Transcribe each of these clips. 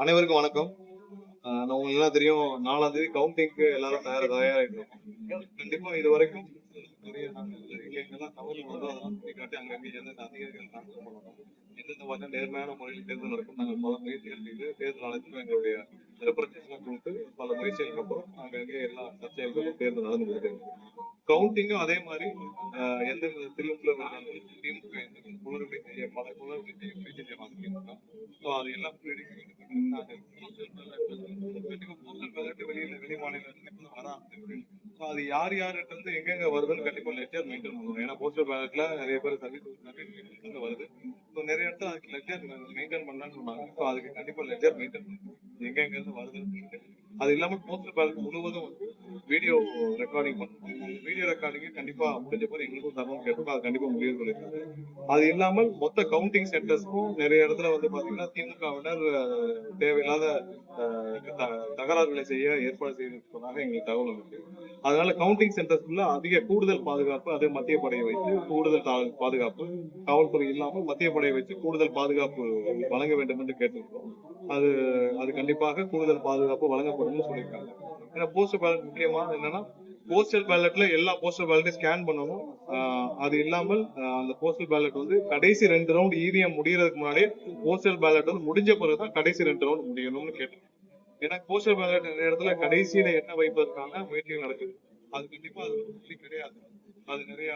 அனைவருக்கும் வணக்கம். உங்களுக்கு எல்லாம் தெரியும், 4ஆம் தேதி கவுண்டிங்க்கு எல்லாரும் தயாராகிட்டோம். கண்டிப்பா இது வரைக்கும் நிறைய எங்கெங்கெல்லாம் தவறு வருதோ அதெல்லாம் சுட்டிக்காட்டி அங்கங்கே எந்தெந்த அதிகாரிகள் தாக்கல் பண்ணணும், எந்தெந்த வகையில் நேர்மையான முறையில் தேர்தல் நடக்கும். நாங்கள் பல முயற்சிகள் செய்து தேர்தல் ஆணையத்துக்கும் எங்களுடைய ரெப்ரசன்டேஷன் கொடுத்து பல முயற்சிகளுக்கு அப்புறம் அங்கங்கே எல்லா சர்ச்சைகளுக்கும் தேர்தல் நடந்து கொடுத்துருக்கு. கவுண்டிங்கும் அதே மாதிரி எந்த திமுக குளறுபடி செய்ய பல குளறுபடி செய்ய முயற்சி செய்வாங்க திமுக. அது எல்லாம் வெளி மாநிலத்துல வராது. அது யார் யாருன்றது எங்கெங்க வருதுன்னு கண்டிப்பா லெட்ஜர் மெயின்டைன் பண்ணுவோம். ஏன்னா போஸ்டல் பேலட்ல நிறைய பேர் சர்வீஸ் வருது. நிறைய இடத்துல அதுக்கு லெட்ஜர் மெயின்டைன் பண்ணலாம்னு சொன்னாங்க. அதுக்கு கண்டிப்பா லெட்ஜர் மெயின்டைன் பண்ணுவோம் எங்க இருந்து வருதுன்னு. அது இல்லாம போஸ்டல் பேலட் முழுவதும் வீடியோ ரெக்கார்டிங் பண்ணணும். வீடியோ ரெக்கார்டிங் கண்டிப்பா முடிஞ்ச போது எங்களுக்கும் தரணும் கேட்டோம். அது கண்டிப்பா முடிவு சொல்லியிருக்காங்க. அது இல்லாமல் மொத்த கவுண்டிங் சென்டர்ஸ்க்கும் நிறைய இடத்துல வந்து பாத்தீங்கன்னா திமுகவினர் தேவையில்லாத தகராறுகளை செய்ய ஏற்பாடு செய்திருப்பதாக எங்களுக்கு தகவல் இருக்கு. அதனால கவுண்டிங் சென்டர்ஸ்க்குள்ள அதிக கூடுதல் பாதுகாப்பு, அதே மத்திய படையை வைத்து கூடுதல் பாதுகாப்பு, காவல்துறை இல்லாமல் மத்திய படையை வைத்து கூடுதல் பாதுகாப்பு வழங்க வேண்டும் என்று கேட்டிருக்கிறோம். அது கண்டிப்பாக கூடுதல் பாதுகாப்பு வழங்கப்படும் சொல்லியிருக்காங்க. ஏன்னா போஸ்டல் பேலட் முக்கியமான என்னன்னா போஸ்டல் பேலட்ல எல்லா போஸ்டல் பேலட்டையும் ஸ்கேன் பண்ணணும். அது இல்லாமல் அந்த போஸ்டல் பேலட் வந்து கடைசி 2 ரவுண்ட் இவிஎம் முடியறதுக்கு முன்னாடியே போஸ்டல் பேலட் வந்து முடிஞ்ச பிறகுதான் கடைசி 2 ரவுண்ட் முடியணும்னு கேட்டோம். ஏன்னா போஸ்டல் பேலட் நிறைய இடத்துல கடைசியில என்ன வைப்பதற்கான முயற்சிகள் நடக்குது. அது கண்டிப்பா அது கிடையாது. அது நிறைய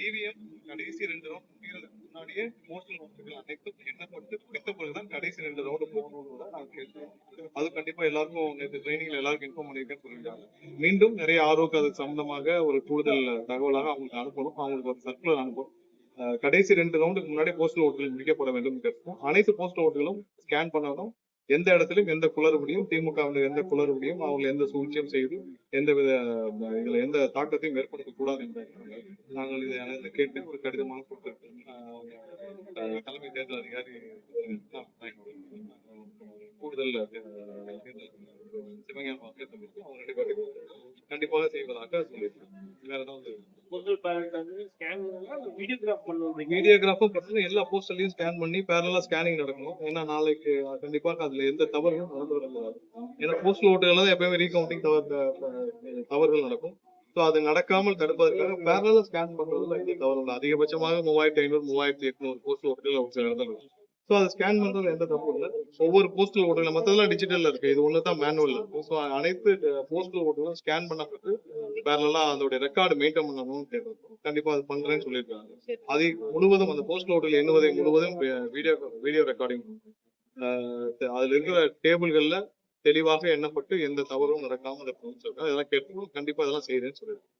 இவிஎம் கடைசி 2 ரவுண்ட் முடியறதுக்கு முன்னாடியே போஸ்டல் ஓட்டுகள் அனைத்தும் எண்ணப்பட்டு பிடித்த பிறகுதான் கடைசி 2 ரவுண்ட் போகணும்னு நாங்க கேட்கிறோம். அது கண்டிப்பா எல்லாருக்கும் நேற்று ட்ரைனிங்ல எல்லாருக்கும் இன்ஃபார்ம் பண்ணிருக்கேன்னு சொல்லியிருக்காங்க. மீண்டும் நிறைய ஆர்வக்கு அது சம்பந்தமாக ஒரு கூடுதல் தகவலாக அவங்களுக்கு அனுப்பணும். அவங்களுக்கு ஒரு சர்க்குலர் அனுப்பணும். கடைசி 2 ரவுண்டுக்கு முன்னாடி போஸ்டல் ஓட்டுகள் முடிக்கப்பட வேண்டும் கேட்போம். அனைத்து போஸ்டல் ஓட்டுகளும் ஸ்கேன் பண்ணணும். எந்த இடத்திலும் எந்த குளறுபடியும் திமுகவினர் எந்த குளறுபடியும் அவங்க எந்த சூழ்ச்சியும் செய்து எந்தவித இதுல எந்த தாக்கத்தையும் ஏற்படுத்தக்கூடாது என்று நாங்கள் இதை அனைத்து கேட்டு ஒரு கடிதமாக கொடுத்திருக்கோம். தலைமை தேர்தல் அதிகாரி கூடுதல் சிவஞானம் அவர் கண்டிப்பாக செய்வதாக சொல்லியிருக்கோம். வேற ஏதாவது வீடியோகிராஃபும் பண்ணி எல்லா போஸ்டர்லயும் ஸ்கேன் பண்ணி பேரலா ஸ்கேனிங் நடக்கணும். ஏன்னா நாளைக்கு கண்டிப்பாக அதுல எந்த தவறுகளும் நடந்து வரக்கூடாது. ஏன்னா போஸ்டல் ஓட்டுகள் தான் எப்பயுமே ரீகவுண்டிங் தவறுகள் நடக்கும். ஸோ அது நடக்காமல் தடுப்பதற்காக பேரலா ஸ்கேன் பண்றதுல எந்த தவறும் இல்லை. அதிகபட்சமாக 3500 3800 போஸ்டல் ஓட்டுகள் ஒரு சில இடத்துல இருக்கும். ஸோ அதை ஸ்கேன் பண்றது எந்த தப்பும் இல்லை. ஒவ்வொரு போஸ்டல் ஓட்டுகள் மற்றதெல்லாம் டிஜிட்டல்ல இருக்கு. இது ஒண்ணுதான் மேனுவல் இருக்கு. ஸோ அனைத்து போஸ்டல் ஓட்டுகளும் ஸ்கேன் பண்ணப்பட்டு பேரலா அதோட ரெக்கார்டு மெயின்டைன் பண்ணணும்னு கேட்கணும். கண்டிப்பா அது பண்றேன்னு சொல்லியிருக்காங்க. அது முழுவதும் அந்த போஸ்டல் ஓட்டுகள் எண்ணுவதை முழுவதும் வீடியோ ரெக்கார்டிங் அதுல இருக்கிற டேபிள்கள்ல தெளிவாக எண்ணப்பட்டு எந்த தவறும் நடக்காம அதெல்லாம் கேட்கணும். கண்டிப்பா அதெல்லாம் செய்யறேன்னு சொல்லியிருக்காங்க.